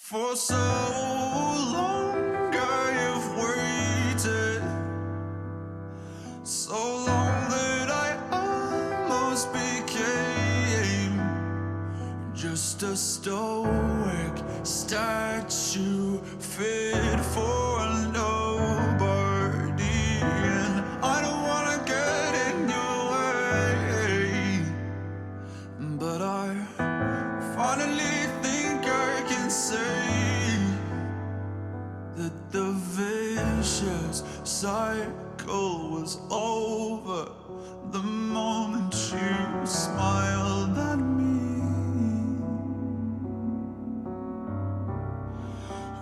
For so long I have waited, so long that I almost became just a stoic statue fit for nobody. And I don't wanna get in your way, but I finally think I can say that the vicious cycle was over the moment you smiled at me.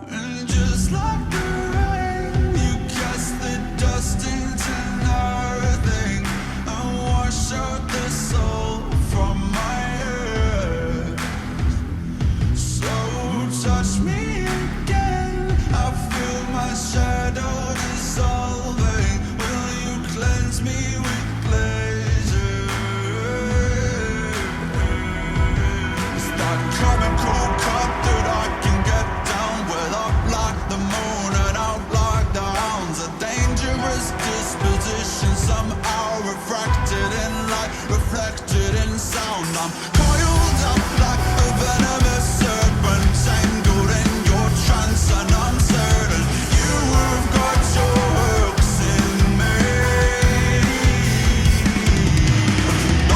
And just like the rain, you cast the dust into nothing and wash out the soul from my head. So touch me again, I feel my shadow dissolving. Will you cleanse me with pleasure? Is that chemical cut that I can get down with, up like the moon and out like the hounds? A dangerous disposition, somehow refracted in light, reflected in sound. I'm coiled up like a venomous serpent, tangled in your trance, and I'm certain you have got your hooks in me. I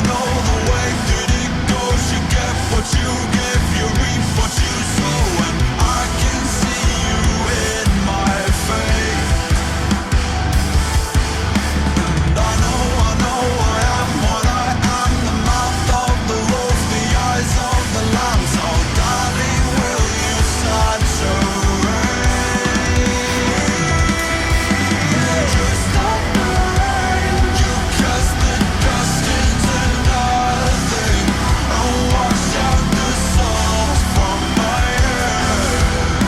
know the way that it goes. You get what you give, you reap what you sow, and I can see you in my fate. And I know I am what I am, the mouth of the wolf, the eyes of the lamb. So darling, will you saturate? Just like the rain, you cast the dust into nothing and wash out the souls from my head.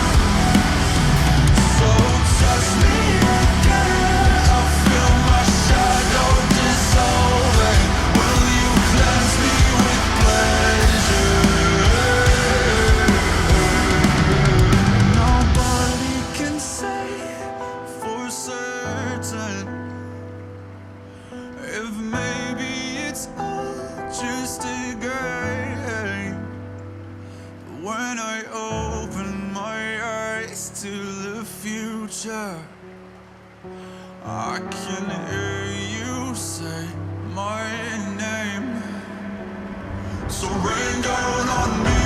So touch me again, I feel my shadow dissolving. Will you cleanse me with pleasure? Nobody can say for certain if maybe it's all just a game. When I open my eyes to the future, I can hear you say my name. So rain down on me.